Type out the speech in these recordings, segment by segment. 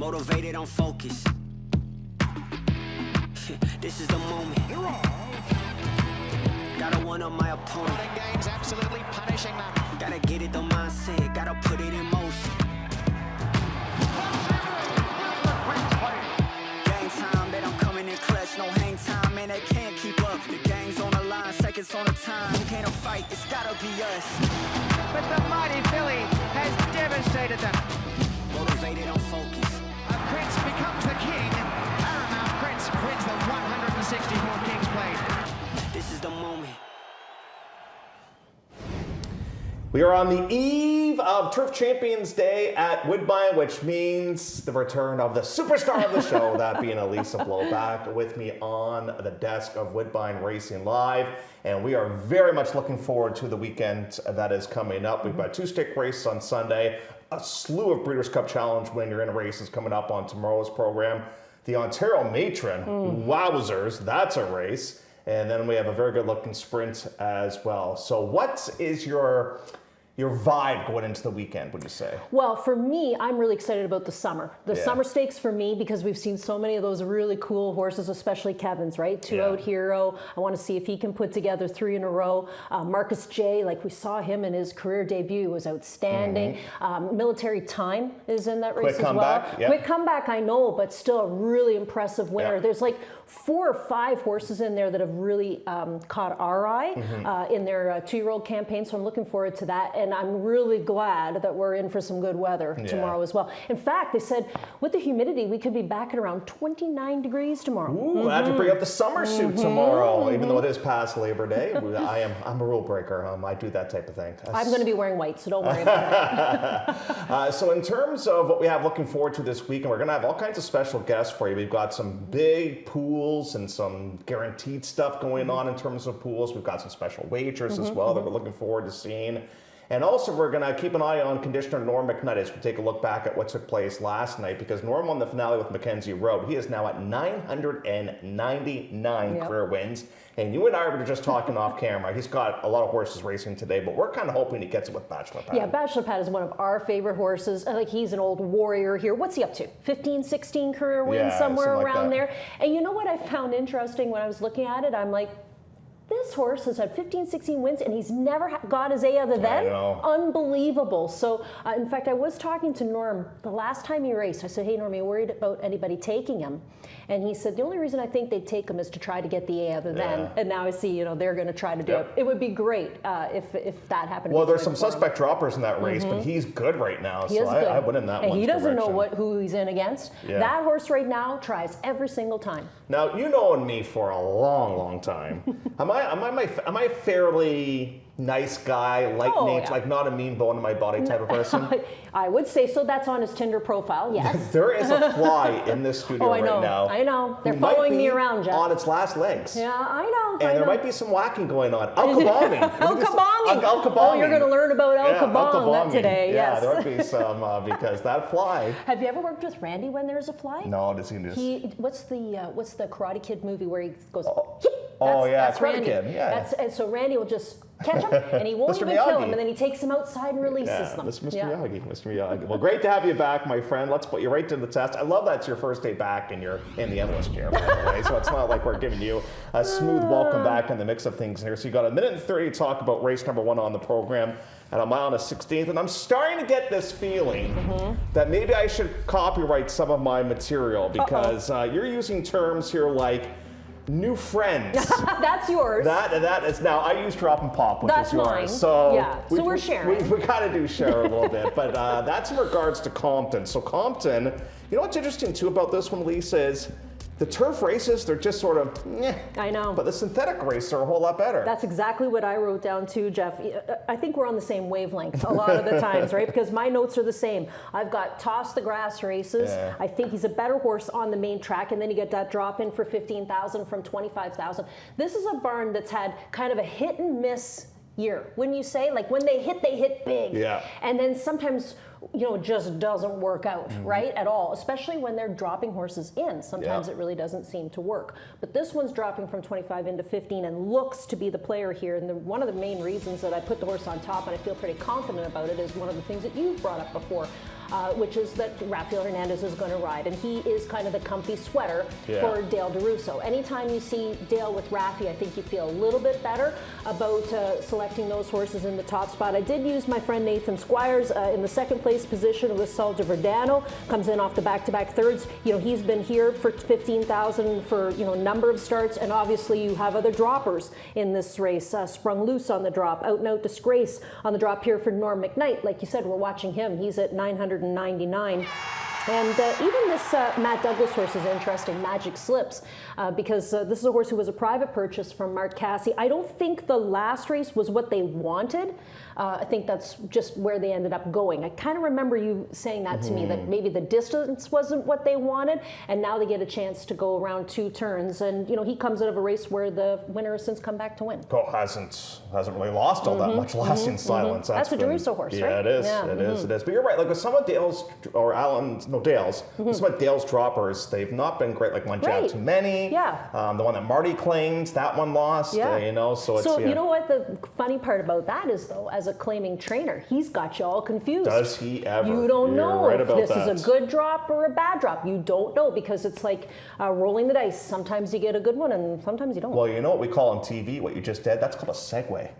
Motivated, I'm focused. This is the moment. Gotta one-up my opponent. Games absolutely punishing them. Gotta get it the mindset, gotta put it in motion. Game time, bet I'm coming in clutch. No hang time, man, they can't keep up. The game's on the line, seconds on the time. You can't fight, it's gotta be us. But the mighty Philly has devastated them. Motivated, I'm focused. Prince becomes the king. Paramount Prince wins the 164 Kings played. This is the moment. We are on the eve of Turf Champions Day at Woodbine, which means the return of the superstar of the show, that being Elisa Blowback, with me on the desk of Woodbine Racing Live. And we are very much looking forward to the weekend that is coming up. We've got 2 stick races on Sunday, a slew of Breeders' Cup Challenge winner races coming up on tomorrow's program. The Ontario Matron, wowzers, that's a race. And then we have a very good looking sprint as well. So what is your vibe going into the weekend, would you say? Well, for me, I'm really excited about the summer. The summer stakes for me, because we've seen so many of those really cool horses, especially Kevin's, right? 2 Out Hero. I want to see if he can put together 3 in a row. Marcus J, like we saw him in his career debut, was outstanding. Military Time is in that race as well. Quick comeback, I know, but still a really impressive winner. There's like 4 or 5 horses in there that have really caught our eye in their 2-year-old campaign. So I'm looking forward to that. And I'm really glad that we're in for some good weather tomorrow as well. In fact, they said with the humidity, we could be back at around 29 degrees tomorrow. Ooh, I have to bring up the summer suit tomorrow, even though it is past Labor Day. I'm a rule breaker. I do that type of thing. I'm going to be wearing white, so don't worry about it. So in terms of what we have looking forward to this weekend, we're going to have all kinds of special guests for you. We've got some big pools and some guaranteed stuff going on in terms of pools. We've got some special wagers as well that we're looking forward to seeing. And also, we're going to keep an eye on Conditioner Norm McNutt as we take a look back at what took place last night, because Norm won the finale with Mackenzie Road. He is now at 999 career wins. And you and I were just talking off camera. He's got a lot of horses racing today, but we're kind of hoping he gets it with Bachelor Pad. Yeah, Bachelor Pad is one of our favorite horses. Like, he's an old warrior here. What's he up to? 15, 16 career wins, somewhere around there. And you know what I found interesting when I was looking at it? I'm like, this horse has had 15, 16 wins, and he's never got his A other than. Unbelievable. So, in fact, I was talking to Norm the last time he raced. I said, hey, Norm, are you worried about anybody taking him? And he said, the only reason I think they'd take him is to try to get the A other than. And now I see, they're going to try to do it. It would be great if that happened. Well, there's some suspect droppers in that race, but he's good right now. So I win in that one. And he doesn't know who he's in against. That horse right now tries every single time. Now, you know me for a long, long time. Am I fairly nice guy, light nature, like not a mean bone in my body type of person? I would say so. That's on his Tinder profile, yes. There is a fly in this studio right now. I know. They're following me around, Jeff. On its last legs. Yeah, I know. And there might be some whacking going on. El Kabami. El Kabami. Oh, you're going to learn about El Kabami today. Yeah, there might be some, because that fly. Have you ever worked with Randy when there's a fly? No, does he just... What's the Karate Kid movie where he goes... That's Randy. Kid. Yeah. And so Randy will just catch him, and he won't even kill him, and then he takes him outside and releases them. Mr. Miyagi. Mr. Miyagi. Well, great to have you back, my friend. Let's put you right to the test. I love that it's your first day back, and you're in the endless chair, by the way. So it's not like we're giving you a smooth welcome back in the mix of things here. So you got a minute and 30 to talk about race number 1 on the program at a mile and a 16th, and I'm starting to get this feeling that maybe I should copyright some of my material, because you're using terms here like new friends. That's yours. That is now. I use Drop and Pop, which is yours. Mine. So we're sharing. We got to do share a little bit, but that's in regards to Compton. So Compton, you know what's interesting too about this one, Lisa, is the turf races, they're just sort of, I know. But the synthetic races are a whole lot better. That's exactly what I wrote down too, Jeff. I think we're on the same wavelength a lot of the times, right? Because my notes are the same. I've got Toss the Grass races. I think he's a better horse on the main track, and then you get that drop in for 15,000 from 25,000. This is a barn that's had kind of a hit and miss year. When you say, like, when they hit big. And then sometimes just doesn't work out, right, at all, especially when they're dropping horses in. Sometimes it really doesn't seem to work. But this one's dropping from 25 into 15 and looks to be the player here. And one of the main reasons that I put the horse on top, and I feel pretty confident about it, is one of the things that you've brought up before, which is that Rafael Hernandez is going to ride. And he is kind of the comfy sweater for Dale DeRusso. Anytime you see Dale with Rafi, I think you feel a little bit better about selecting those horses in the top spot. I did use my friend Nathan Squires in the second place position with Salto Verdano. Comes in off the back-to-back thirds. He's been here for 15,000 for a number of starts, and obviously you have other droppers in this race. Sprung Loose on the drop, Out and Out Disgrace on the drop here for Norm McKnight. Like you said, we're watching him. He's at 999. And even this Matt Douglas horse is interesting, Magic Slips, because this is a horse who was a private purchase from Mark Casse. I don't think the last race was what they wanted. I think that's just where they ended up going. I kind of remember you saying that to me, that maybe the distance wasn't what they wanted, and now they get a chance to go around 2 turns. And he comes out of a race where the winner has since come back to win. Hasn't really lost all that much lasting silence. That's a DeRusso horse, right? Yeah, it is. Yeah. It is. But you're right. Like with some of Dale's some of Dale's droppers, they've not been great. Like one Jab Too Many. Yeah. The one that Marty claimed, that one lost. Yeah. So it's. So you know what the funny part about that is, though, as a claiming trainer, he's got you all confused. Does he ever? You don't know if this is a good drop or a bad drop. You don't know, because it's like rolling the dice. Sometimes you get a good one and sometimes you don't. Well, you know what we call on TV, what you just did? That's called a segue.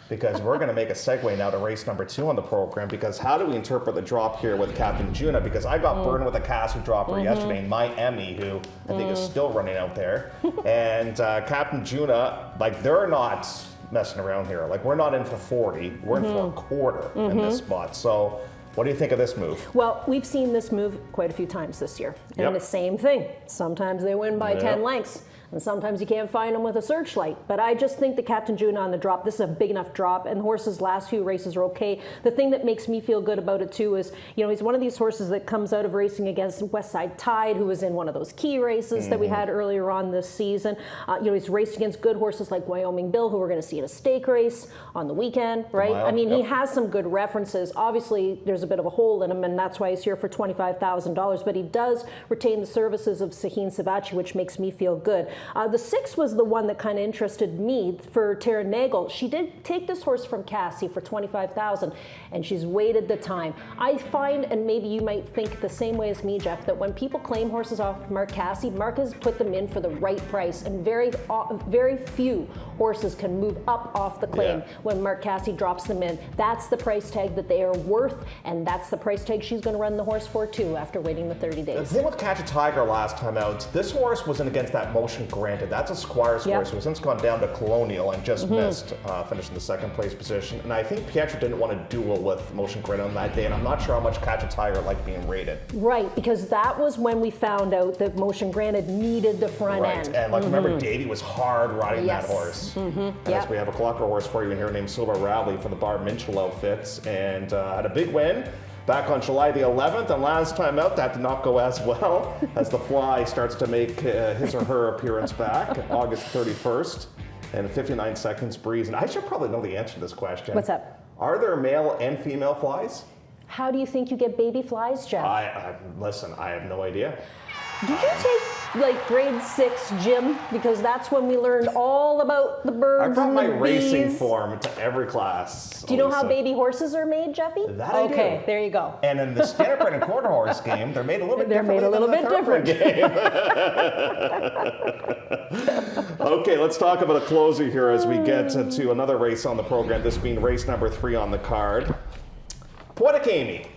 Because we're going to make a segue now to race number 2 on the program, because how do we interpret the drop here with Captain Juna? Because I got burned with a Casse dropper yesterday in Miami, who I think is still running out there. And Captain Juna, they're not messing around here. We're not in for 40, we're in for a quarter in this spot. So what do you think of this move? Well, we've seen this move quite a few times this year. And the same thing. Sometimes they win by 10 lengths. And sometimes you can't find them with a searchlight. But I just think the Captain Juna on the drop, this is a big enough drop, and the horse's last few races are okay. The thing that makes me feel good about it too is, he's one of these horses that comes out of racing against Westside Tide, who was in one of those key races that we had earlier on this season. He's raced against good horses like Wyoming Bill, who we're going to see in a stake race on the weekend, right? I mean, he has some good references. Obviously, there's a bit of a hole in him, and that's why he's here for $25,000. But he does retain the services of Sahin Savachi, which makes me feel good. The 6 was the one that kind of interested me for Tara Nagel. She did take this horse from Casse for $25,000, and she's waited the time. I find, and maybe you might think the same way as me, Jeff, that when people claim horses off Mark Casse, Mark has put them in for the right price, and very few horses can move up off the claim when Mark Casse drops them in. That's the price tag that they are worth, and that's the price tag she's going to run the horse for too after waiting the 30 days. The thing with Catch a Tiger last time out, this horse wasn't against that Motion Granted. That's a Squires horse who has since gone down to Colonial and just missed, finishing the 2nd place position. And I think Pietro didn't want to duel with Motion Granted on that day, and I'm not sure how much Catch a Tiger liked being rated. Right, because that was when we found out that Motion Granted needed the front end. And remember, Davey was hard riding that horse. Yes, we have a clocker horse for you in here named Silver Rally from the Bar Minchell outfits, and had a big win back on July the 11th, and last time out that did not go as well as the Fly starts to make his or her appearance back August 31st and 59 seconds breeze. And I should probably know the answer to this question. What's up? Are there male and female flies? How do you think you get baby flies, Jeff? Listen, I have no idea. Did you take grade 6 gym? Because that's when we learned all about the birds and the bees. I brought my racing form to every class. Do you know how baby horses are made, Jeffy? That I do. Okay, there you go. And in the Standardbred and Quarter Horse game, they're made a little bit differently. They're made a little bit different. Okay, let's talk about a closer here as we get to another race on the program, this being race number 3 on the card. Poitakami.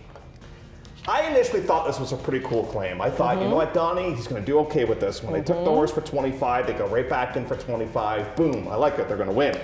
I initially thought this was a pretty cool claim. I thought, you know what, Donnie, he's going to do okay with this. When they took the horse for 25, they go right back in for 25. Boom, I like it. They're going to win.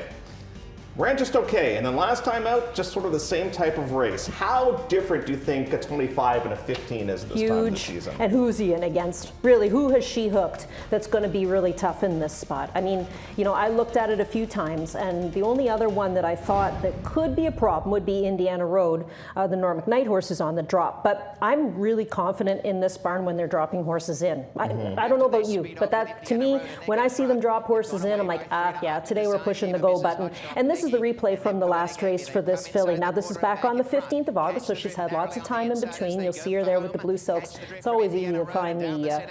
Ran just okay, and then last time out, just sort of the same type of race. How different do you think a 25 and a 15 is this time of the season? And who's he in against? Really, who has she hooked that's going to be really tough in this spot? I mean, I looked at it a few times, and the only other one that I thought that could be a problem would be Indiana Road. The Norm McKnight horse is on the drop, but I'm really confident in this barn when they're dropping horses in. I don't know about you, but that, to me, when I see them drop horses in, I'm like, yeah, today we're pushing the go button. And this this is the replay from the last race for this filly. Now, this is back on the 15th of August, so she's had lots of time in between. You'll see her there with the blue silks. It's always easy to find the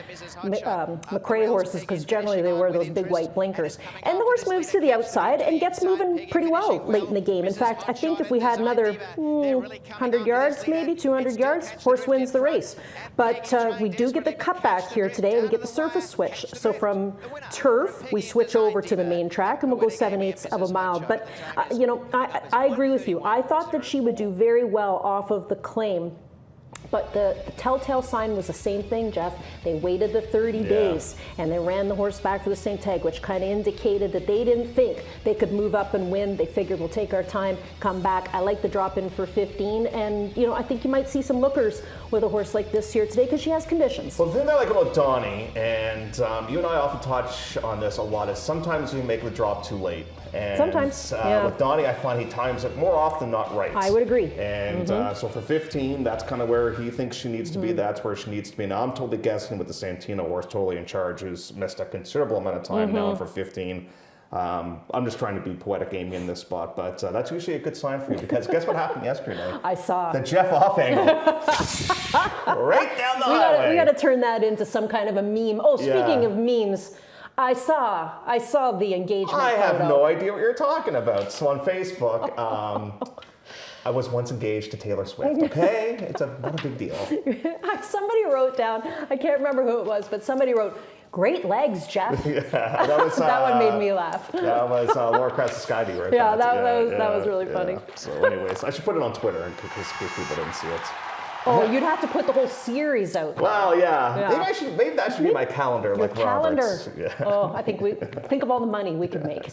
McRae horses because generally they wear those big white blinkers. And the horse moves to the outside and gets moving pretty well late in the game. In fact, I think if we had another 100 yards, maybe 200 yards, horse wins the race. But we do get the cutback here today. We get the surface switch. So from turf, we switch over to the main track, and we'll go 7/8 of a mile. But, you know, I agree with you. I thought that she would do very well off of the claim. But the telltale sign was the same thing, Jeff. They waited the 30 days, and they ran the horse back for the same tag, which kind of indicated that they didn't think they could move up and win. They figured we'll take our time, come back. I like the drop in for 15, and you know, I think you might see some lookers with a horse like this here today because she has conditions. Well, the thing I like about Donnie, and you and I often touch on this a lot, is sometimes we make the drop too late. And, sometimes, with Donnie, I find he times it more often not right. I would agree. And so for 15, that's kind of where he thinks she needs to be. That's where she needs to be. Now, I'm totally guessing with the Santino horse totally in charge, who's missed a considerable amount of time now for 15. I'm just trying to be poetic Amy in this spot, but that's usually a good sign for you because guess what happened yesterday? I saw. The Jeff off angle. Right down the highway. We got to turn that into some kind of a meme. Oh, speaking of memes, I saw the engagement I have photo. no idea what you're talking about. So on Facebook, I was once engaged to Taylor Swift, okay? It's not a big deal. Somebody wrote down, I can't remember who it was, but somebody wrote, "Great legs, Jeff." Yeah, that was that one made me laugh. That was Laura Krasnoskadi, right? Yeah, that was really funny. So anyways, I should put it on Twitter in case people didn't see it. Oh, you'd have to put the whole series out. Well, yeah. Maybe that should be my calendar, Your like calendar. Robert's. Yeah. Oh, I think think of all the money we could make.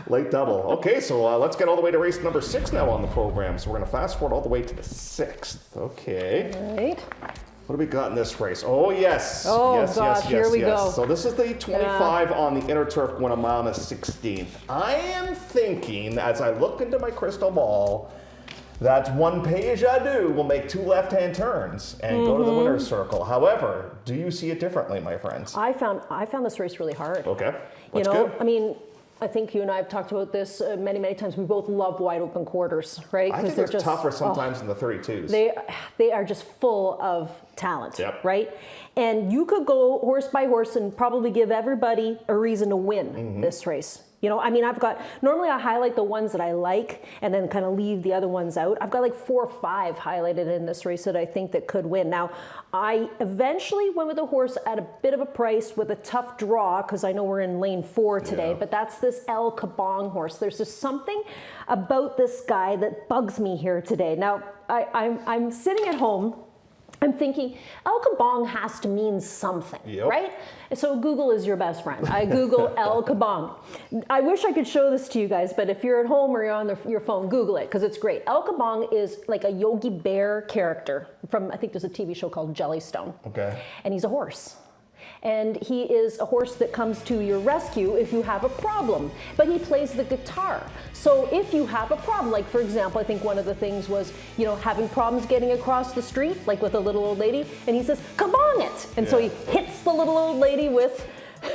Late double. Okay, so let's get all the way to race number 6 now on the program. So we're going to fast forward all the way to the 6th. Okay. All right. What do we got in this race? Oh, yes. Oh, yes, gosh, here we go. So this is the 25 on the inner turf going a mile and a 16th. I am thinking, as I look into my crystal ball, that one Page Adieu will make 2 left-hand turns and go to the winner's circle. However, do you see it differently, my friends? I found this race really hard. Okay. You That's know, good. I mean, I think you and I have talked about this many, many times. We both love wide open quarters, right? I think they're just tougher sometimes than the 32s. They are just full of talent, Yep. right? And you could go horse by horse and probably give everybody a reason to win this race. You know, I mean, normally I highlight the ones that I like and then kind of leave the other ones out. I've got like 4 or 5 highlighted in this race that I think that could win. Now, I eventually went with a horse at a bit of a price with a tough draw because I know we're in lane 4 today, but that's this El Kabong horse. There's just something about this guy that bugs me here today. Now, I'm sitting at home. I'm thinking, El Kabong has to mean something, right? So Google is your best friend. I Google El Kabong. I wish I could show this to you guys, but if you're at home or you're on your phone, Google it, because it's great. El Kabong is like a Yogi Bear character from, I think there's a TV show called Jellystone. Okay. And he's a horse. And he is a horse that comes to your rescue if you have a problem. But he plays the guitar. So if you have a problem, like for example, I think one of the things was, you know, having problems getting across the street, like with a little old lady, and he says, "Kabong it!" And so he hits the little old lady with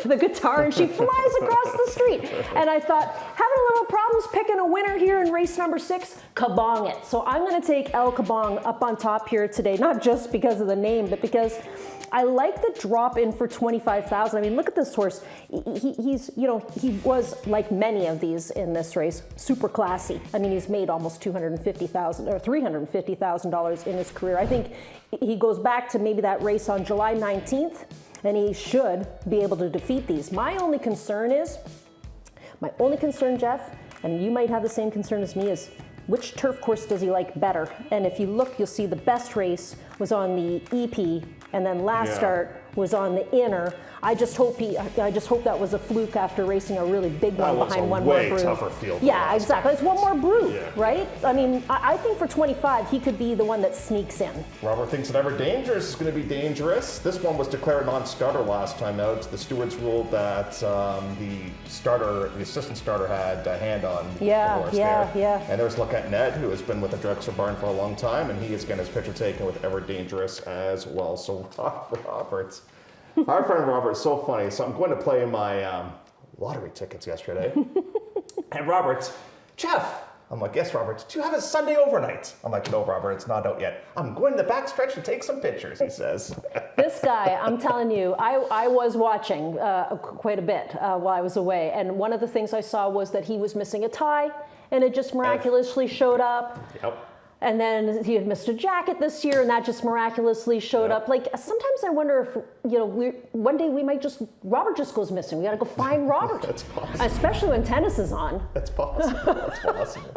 the guitar and she flies across the street. And I thought, having a little problems picking a winner here in race number 6, Kabong it. So I'm gonna take El Kabong up on top here today, not just because of the name, but because I like the drop in for 25,000. I mean, look at this horse. He's, you know, he was like many of these in this race, super classy. I mean, he's made almost $250,000 or $350,000 in his career. I think he goes back to maybe that race on July 19th, and he should be able to defeat these. My only concern, Jeff, and you might have the same concern as me, is which turf course does he like better? And if you look, you'll see the best race was on the EP, and then last start was on the inner. I just hope that was a fluke after racing a really big one behind one more brood. Way tougher field. Yeah, exactly. It's one more brood, right? I mean, I think for 25, he could be the one that sneaks in. Robert thinks that Ever Dangerous is going to be dangerous. This one was declared non-starter last time out. The stewards ruled that the assistant starter had a hand on the horse there. And there's look at Ned, who has been with the Drexler barn for a long time, and he is getting his picture taken with Ever Dangerous as well. So Roberts. Our friend Robert's so funny. So I'm going to play my lottery tickets yesterday. And Robert, Jeff. I'm like, yes, Robert, did you have a Sunday overnight? I'm like, no, Robert, it's not out yet. I'm going to the backstretch to take some pictures, he says. This guy, I'm telling you, I was watching quite a bit while I was away. And one of the things I saw was that he was missing a tie, and it just miraculously showed up. Yep. And then he had missed a jacket this year, and that just miraculously showed up. Like, sometimes I wonder if, one day Robert just goes missing. We got to go find Robert. That's possible. Especially when tennis is on. That's possible. That's possible.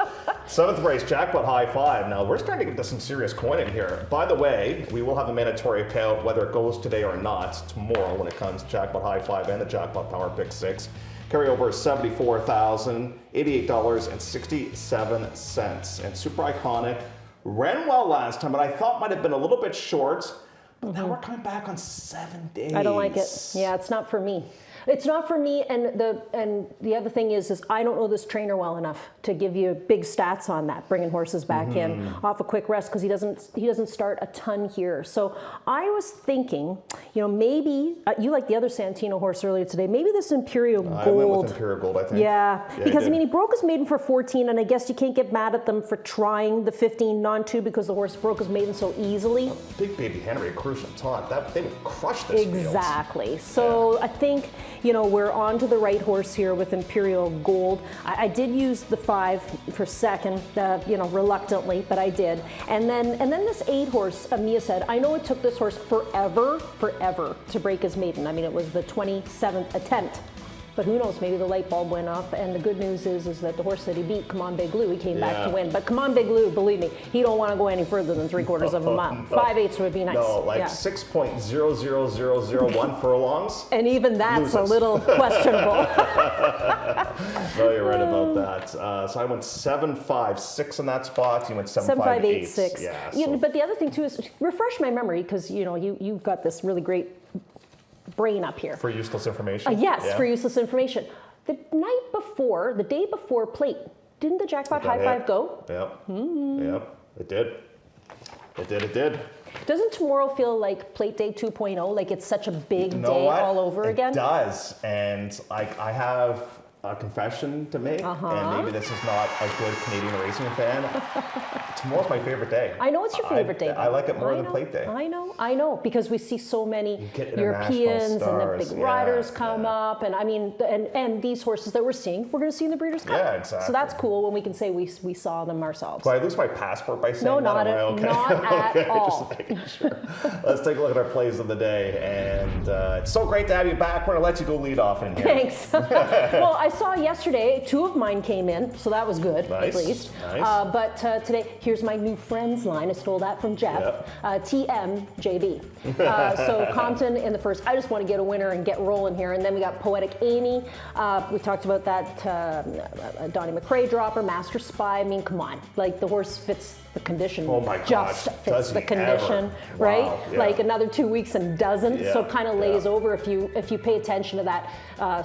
7th race, jackpot high 5. Now, we're starting to get to some serious coining here. By the way, we will have a mandatory payout, whether it goes today or not, tomorrow when it comes to jackpot high 5 and the jackpot power pick 6. Carryover is $74,088.67. And super iconic. Ran well last time, but I thought might have been a little bit short. But now we're coming back on 7 days. I don't like it. Yeah, it's not for me. It's not for me, and the other thing is I don't know this trainer well enough to give you big stats on that, bringing horses back in off a quick rest, because he doesn't start a ton here. So I was thinking, maybe you like the other Santino horse earlier today. Maybe this Imperial Gold. I went with Imperial Gold, I think. Yeah, because he broke his maiden for 14, and I guess you can't get mad at them for trying the 15 non-2 because the horse broke his maiden so easily. Big Baby Henry, a crucial taunt. They would crush this field. Exactly. So I think we're on to the right horse here with Imperial Gold. I did use the 5 for second, reluctantly, but I did. And then this 8 horse, Mia said, I know it took this horse forever to break his maiden. I mean, it was the 27th attempt. But who knows, maybe the light bulb went off. And the good news is that the horse that he beat, Come On Big Lou, he came back to win. But Come On Big Lou, believe me, he don't want to go any further than 3/4 of a mile. 5/8 would be nice. No, 6.00001 furlongs. And even that's a little questionable. No, you're right about that. So I went 7.56 in that spot. You went 7.586. Yeah. But the other thing too is refresh my memory, because you've got this really great brain up here. For useless information? Yes, for useless information. The day before Plate, didn't the jackpot high 5 go? Yep. Yep, it did. It did. Doesn't tomorrow feel like Plate Day 2.0? Like it's such a big day all over again? It does. And I have a confession to make, and maybe this is not a good Canadian racing fan. Tomorrow's my favorite day. I know it's your favorite day. I like it more than Plate Day. I know, because we see so many Europeans and the big riders come up, and I mean, and these horses that we're seeing, we're going to see in the Breeders' Cup. Yeah, exactly. So that's cool when we can say we saw them ourselves. Do I lose my passport by saying no, that? Not at all. Just making sure. Let's take a look at our plays of the day, and it's so great to have you back. We're going to let you go lead off in here. Thanks. Well, I saw yesterday 2 of mine came in, so that was good, at least. Nice. But today, here's my new friends line. I stole that from Jeff. TMJB. So Compton in the first. I just want to get a winner and get rolling here. And then we got Poetic Amy. We talked about that Donnie McRae dropper, Master Spy. I mean, come on. Like, the horse fits the condition. Oh my gosh. Just fits the condition, right? Wow. Yeah. Like another 2 weeks and doesn't. Yeah. So kind of lays over if you pay attention to that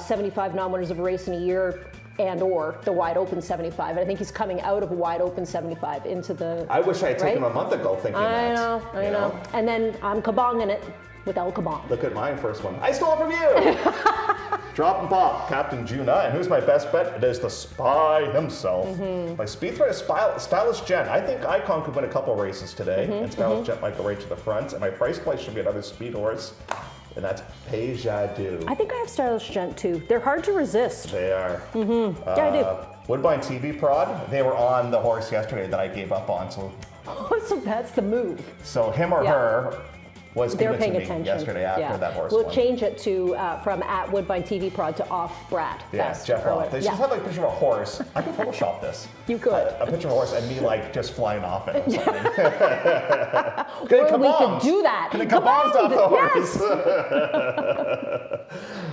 75 non-winners of a race in a year and or the wide open 75. And I think he's coming out of a wide open 75 into the. I wish I had taken him a month ago thinking I that. I know. And then I'm kabonging it with El Kabong. Look at my first one. I stole it from you. Drop and pop, Captain Juna. And who's my best bet? It is the Spy himself. My speed threat is Stylish Gent. I think Icon could win a couple races today, and Stylish Gent might go right to the front. And my price play should be another speed horse, and that's Pejadu. I think I have Stylish Gent too. They're hard to resist. They are. Yeah, I do. Woodbine TV prod. They were on the horse yesterday that I gave up on. So that's the move. So him or her was They're given paying to me attention yesterday after that horse We'll won. change it to from at Woodbine TV Prod to off Brad. Yeah, Jeff off. They should have like a picture of a horse. I could Photoshop this. You could. A picture of a horse and me like just flying off it. Or something. Or we could do that. Getting kabombed off the horse.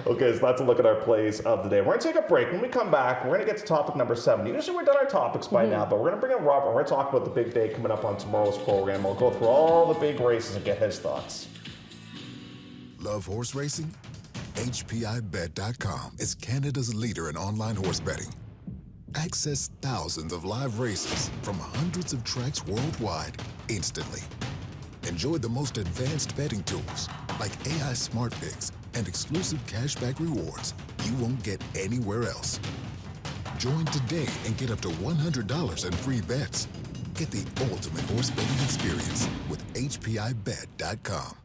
Okay, so that's a look at our plays of the day. We're going to take a break. When we come back, we're going to get to topic number 7. Usually we've done our topics by now, but we're going to bring in Robert. We're going to talk about the big day coming up on tomorrow's program. We'll go through all the big races and get his thoughts. Love horse racing? HPIBet.com is Canada's leader in online horse betting. Access thousands of live races from hundreds of tracks worldwide instantly. Enjoy the most advanced betting tools like AI Smart Picks and exclusive cashback rewards you won't get anywhere else. Join today and get up to $100 in free bets. Get the ultimate horse betting experience with HPIBet.com.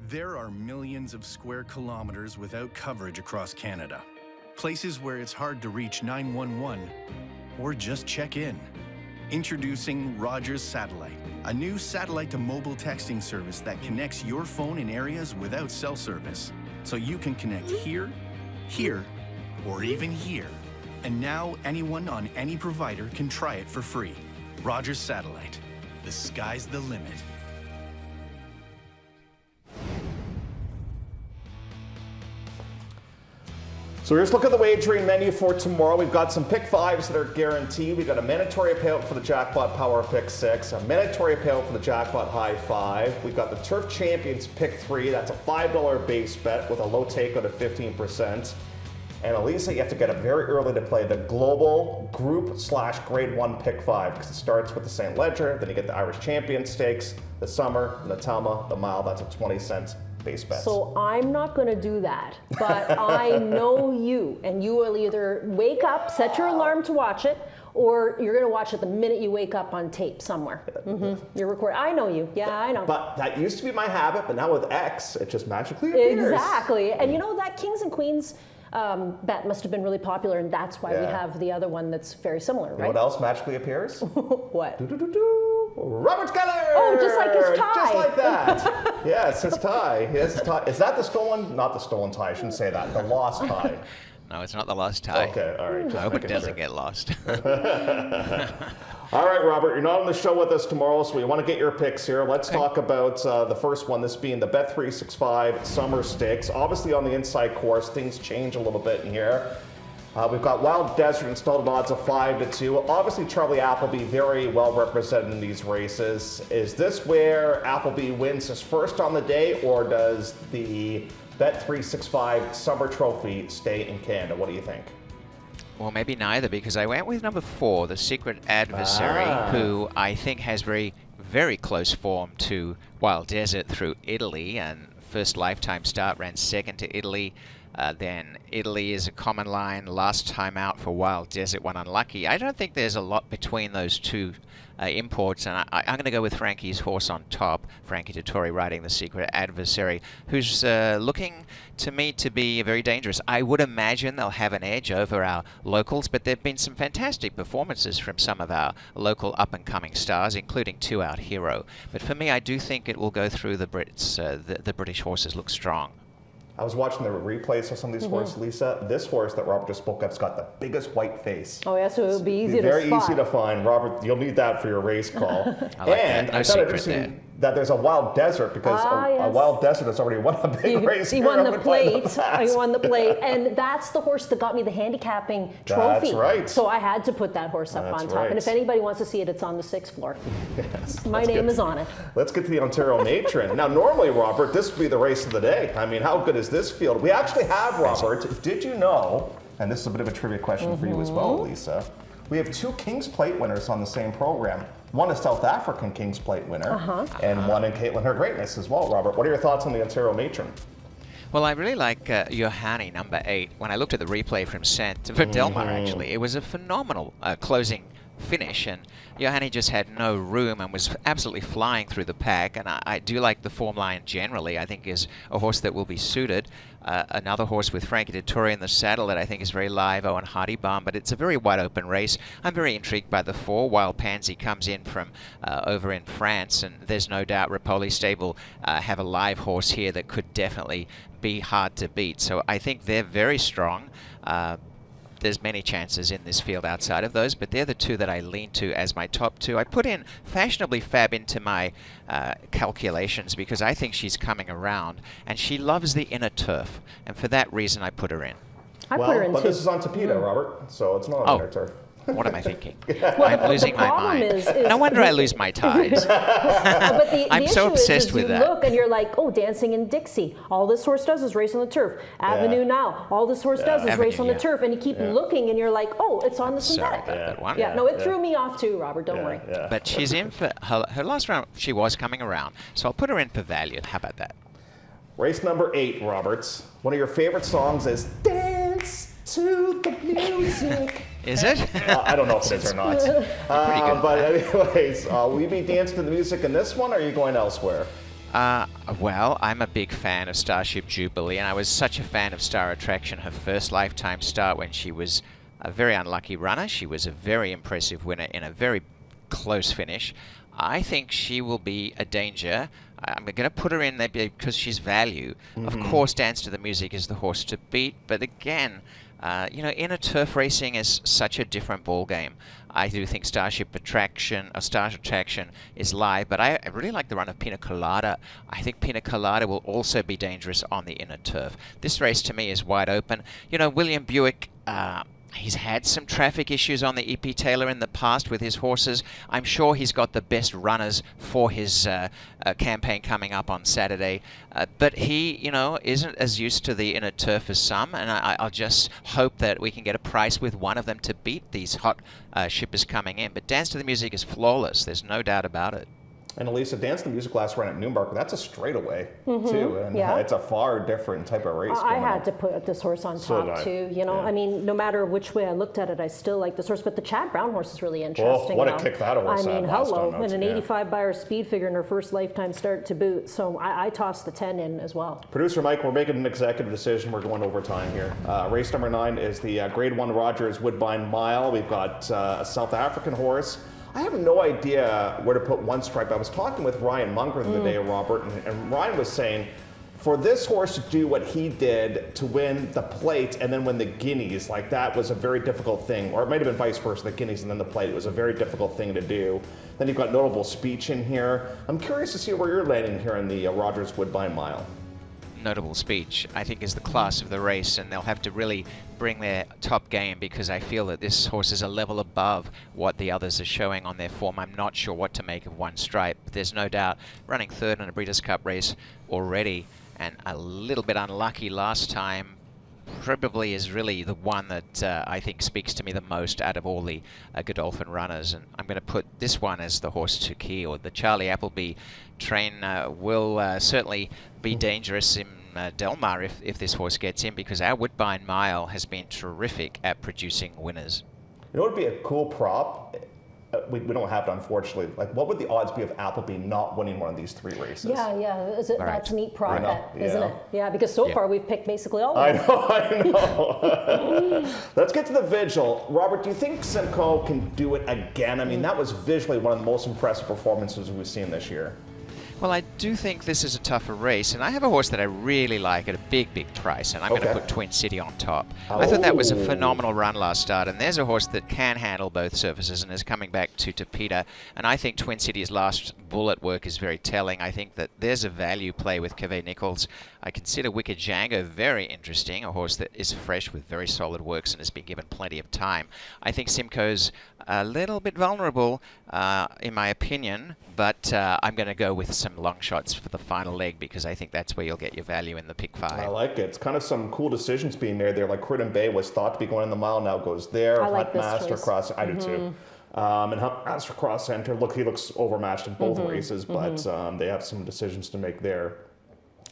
There are millions of square kilometers without coverage across Canada. Places where it's hard to reach 911 or just check in. Introducing Rogers Satellite, a new satellite to mobile texting service that connects your phone in areas without cell service. So you can connect here, here, or even here. And now anyone on any provider can try it for free. Rogers Satellite. The sky's the limit. So here's a look at the wagering menu for tomorrow. We've got some pick fives that are guaranteed. We've got a mandatory payout for the jackpot power pick 6, a mandatory payout for the jackpot high 5. We've got the Turf Champions pick 3. That's a $5 base bet with a low takeout of 15%. And Elisa, you have to get up very early to play the global group/grade 1 pick 5 because it starts with the St. Ledger, then you get the Irish Champion Stakes, the Summer, the Telma, the Mile. That's a 20-cent base bet. So I'm not going to do that, but I know you, and you will either wake up, set your alarm to watch it, or you're going to watch it the minute you wake up on tape somewhere. You're recording. I know you. Yeah, I know. But that used to be my habit, but now with X, it just magically appears. Exactly. And you know, that Kings and Queens bet must have been really popular, and that's why we have the other one that's very similar, right? You know what else magically appears? What? Robert Keller! Oh, just like his tie. Just like that. Yes, his tie. His tie. Is that the stolen? Not the stolen tie. I shouldn't say that. The lost tie. No, it's not the lost tie. Okay, all right. I hope it doesn't get lost. All right, Robert, you're not on the show with us tomorrow, so we want to get your picks here. Let's talk about the first one, this being the Bet365 Summer Stakes. Obviously, on the inside course, things change a little bit in here. We've got Wild Desert installed at odds of 5-2. Obviously, Charlie Appleby very well represented in these races. Is this where Appleby wins his first on the day, or does the Bet365 Summer Trophy stay in Canada? What do you think? Well, maybe neither, because I went with number 4, the Secret Adversary, who I think has very, very close form to Wild Desert through Italy, and first lifetime start ran second to Italy. Then Italy is a common line. Last time out for Wild Desert, one unlucky. I don't think there's a lot between those two imports, and I'm going to go with Frankie's horse on top, Frankie Dettori riding the Secret Adversary, who's looking to me to be very dangerous. I would imagine they'll have an edge over our locals, but there have been some fantastic performances from some of our local up-and-coming stars, including 2 Out Hero. But for me, I do think it will go through the Brits. The British horses look strong. I was watching the replays of some of these horses, Lisa. This horse that Robert just spoke of's got the biggest white face. Oh, yeah, so it'll be easy to spot. Very easy to find. Robert, you'll need that for your race call. I like and that. No I thought secret there. That there's a Wild Desert because a Wild Desert has already won a big race. He won the plate. He won the plate. And that's the horse that got me the handicapping trophy. That's right. So I had to put that horse up on top. Right. And if anybody wants to see it, it's on the 6th floor. Yes, My name is on it. Let's get to the Ontario Matron. Now, normally, Robert, this would be the race of the day. I mean, how good is this field? We actually have, Robert, did you know, and this is a bit of a trivia question for you as well, Lisa, we have 2 King's Plate winners on the same program. One is South African King's Plate winner, and one in Caitlin Her Greatness as well, Robert. What are your thoughts on the Ontario Matron? Well, I really like Johanni, number 8. When I looked at the replay from Verdelmar, actually, it was a phenomenal closing finish, and Johanni just had no room and was absolutely flying through the pack. And I do like the form line generally. I think is a horse that will be suited. Another horse with Frankie Dettori in the saddle that I think is very live, Owen Hardybaum, but it's a very wide open race. I'm very intrigued by the 4. While Pansy comes in from over in France, and there's no doubt Rapoli Stable have a live horse here that could definitely be hard to beat. So I think they're very strong. There's many chances in this field outside of those, but they're the 2 that I lean to as my top 2. I put in Fashionably Fab into my calculations because I think she's coming around, and she loves the inner turf, and for that reason I put her in. I put her in but 2. this is on Tbred, Robert, so it's not on inner turf. What am I thinking? Well, I'm losing my problem mind. is No wonder I lose my ties. but the I'm so issue obsessed is with you that. look and you're like, oh, Dancing in Dixie. All this horse does is race on the turf. Avenue Now. All this horse does is race on the turf. And you keep looking and you're like, oh, it's on the Sorry synthetic. about that one. Yeah, no, it threw me off too, Robert. Don't worry. But she's in for her last round. She was coming around, so I'll put her in for value. How about that? Race number 8, Roberts. One of your favorite songs is Dance to the Music. Is it? I don't know if it is or not. But anyways, will you be dancing to the music in this one, or are you going elsewhere? Well, I'm a big fan of Starship Jubilee, and I was such a fan of Star Attraction, her first lifetime start when she was a very unlucky runner. She was a very impressive winner in a very close finish. I think she will be a danger. I'm going to put her in there because she's value. Of course, Dance to the Music is the horse to beat, but again, inner turf racing is such a different ball game. I do think Star Attraction is live, but I really like the run of Pina Colada. I think Pina Colada will also be dangerous on the inner turf. This race to me is wide open. William Buick, he's had some traffic issues on the EP Taylor in the past with his horses. I'm sure he's got the best runners for his campaign coming up on Saturday. But he, isn't as used to the inner turf as some, and I'll just hope that we can get a price with one of them to beat these hot shippers coming in. But Dance to the Music is flawless. There's no doubt about it. And Elisa, Dance to the Music last ran at Newmarket. That's a straightaway, too. And it's a far different type of race. I had to put this horse on top, too. I mean, no matter which way I looked at it, I still like this horse. But the Chad Brown horse is really interesting. What a kick that horse had last hello. time, And an 85 Beyer speed figure in her first lifetime start to boot. So I tossed the 10 in as well. Producer Mike, we're making an executive decision. We're going overtime here. Race number 9 is the Grade 1 Rogers Woodbine Mile. We've got a South African horse. I have no idea where to put One Stripe. I was talking with Ryan Munger the day, Robert, and Ryan was saying, for this horse to do what he did to win the plate and then win the Guineas, like that was a very difficult thing. Or it might have been vice versa, the Guineas and then the plate. It was a very difficult thing to do. Then you've got Notable Speech in here. I'm curious to see where you're landing here in the Rogers Woodbine Mile. Notable Speech, I think, is the class of the race, and they'll have to really bring their top game because I feel that this horse is a level above what the others are showing on their form. I'm not sure what to make of One Stripe. There's no doubt running third in a Breeders' Cup race already and a little bit unlucky last time. Probably is really the one that I think speaks to me the most out of all the Godolphin runners, and I'm going to put this one as the horse to key, or the Charlie Appleby train will certainly be dangerous in Del Mar if this horse gets in, because our Woodbine Mile has been terrific at producing winners. You know what would be a cool prop? We don't have it, unfortunately. Like, what would the odds be of Appleby not winning one of these 3 races? Yeah. That's a neat prop bet, isn't it? Yeah, because so far we've picked basically all of them. I know. Let's get to the Vigil. Robert, do you think Simcoe can do it again? I mean, that was visually one of the most impressive performances we've seen this year. Well, I do think this is a tougher race, and I have a horse that I really like at a big price, and I'm going to put Twin City on top. I thought that was a phenomenal run last start, and there's a horse that can handle both surfaces and is coming back to Tbred, and I think Twin City's last bullet work is very telling. I think that there's a value play with Keve Nichols. I consider Wicked Django very interesting, a horse that is fresh with very solid works and has been given plenty of time. I think Simcoe's a little bit vulnerable, in my opinion, but I'm going to go with some long shots for the final leg because I think that's where you'll get your value in the pick 5. I like it. It's kind of some cool decisions being made there. Like Cruden Bay was thought to be going in the mile, now goes there. I like this Master choice. Cross, I do too. And Master Cross Center, he looks overmatched in both races, but they have some decisions to make there.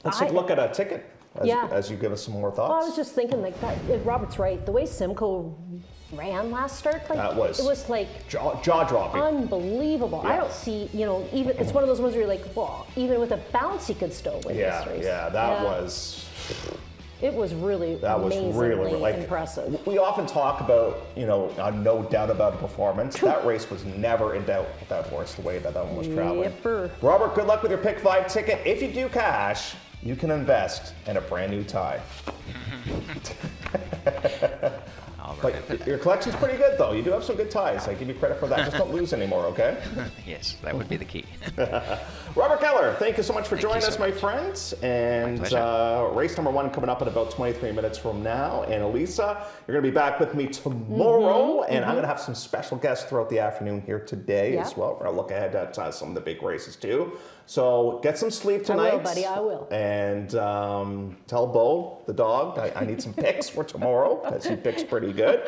Let's take a look at a ticket as you give us some more thoughts. Well, I was just thinking like that. Robert's right. The way Simcoe ran last start, like it was like jaw-dropping, unbelievable. I don't see, even it's one of those ones where you're like, well, even with a bounce, he could still win this race. Was. It was really amazingly impressive. We often talk about, no doubt about performance. That race was never in doubt with that horse, the way that one was traveling. Yepper. Robert, good luck with your pick 5 ticket. If you do cash, you can invest in a brand new tie. All But your collection's pretty good, though. You do have some good ties. I give you credit for that. Just don't lose anymore, okay? Yes, that would be the key. Robert Keller, thank you so much for Thank you joining so us, my much. friends. And race number 1 coming up in about 23 minutes from now. And Elisa, you're going to be back with me tomorrow. And I'm going to have some special guests throughout the afternoon here today as well. We're going to look ahead at some of the big races, too. So get some sleep tonight. I will, buddy, I will. And tell Bo, the dog, I need some picks for tomorrow, because he picks pretty good.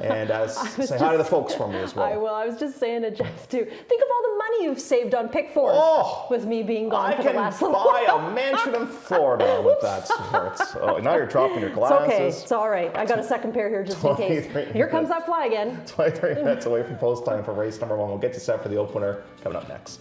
And say hi to the folks for me as well. I will. I was just saying to Jeff, too. Think of all the money you've saved on pick fours with me being gone for the last little while. I can buy a mansion in Florida with that sport. So now you're dropping your glasses. It's okay. It's all right. I got a second pair here just in case. Here comes that fly again. 23 minutes away from post time for race number 1. We'll get you set for the opener coming up next.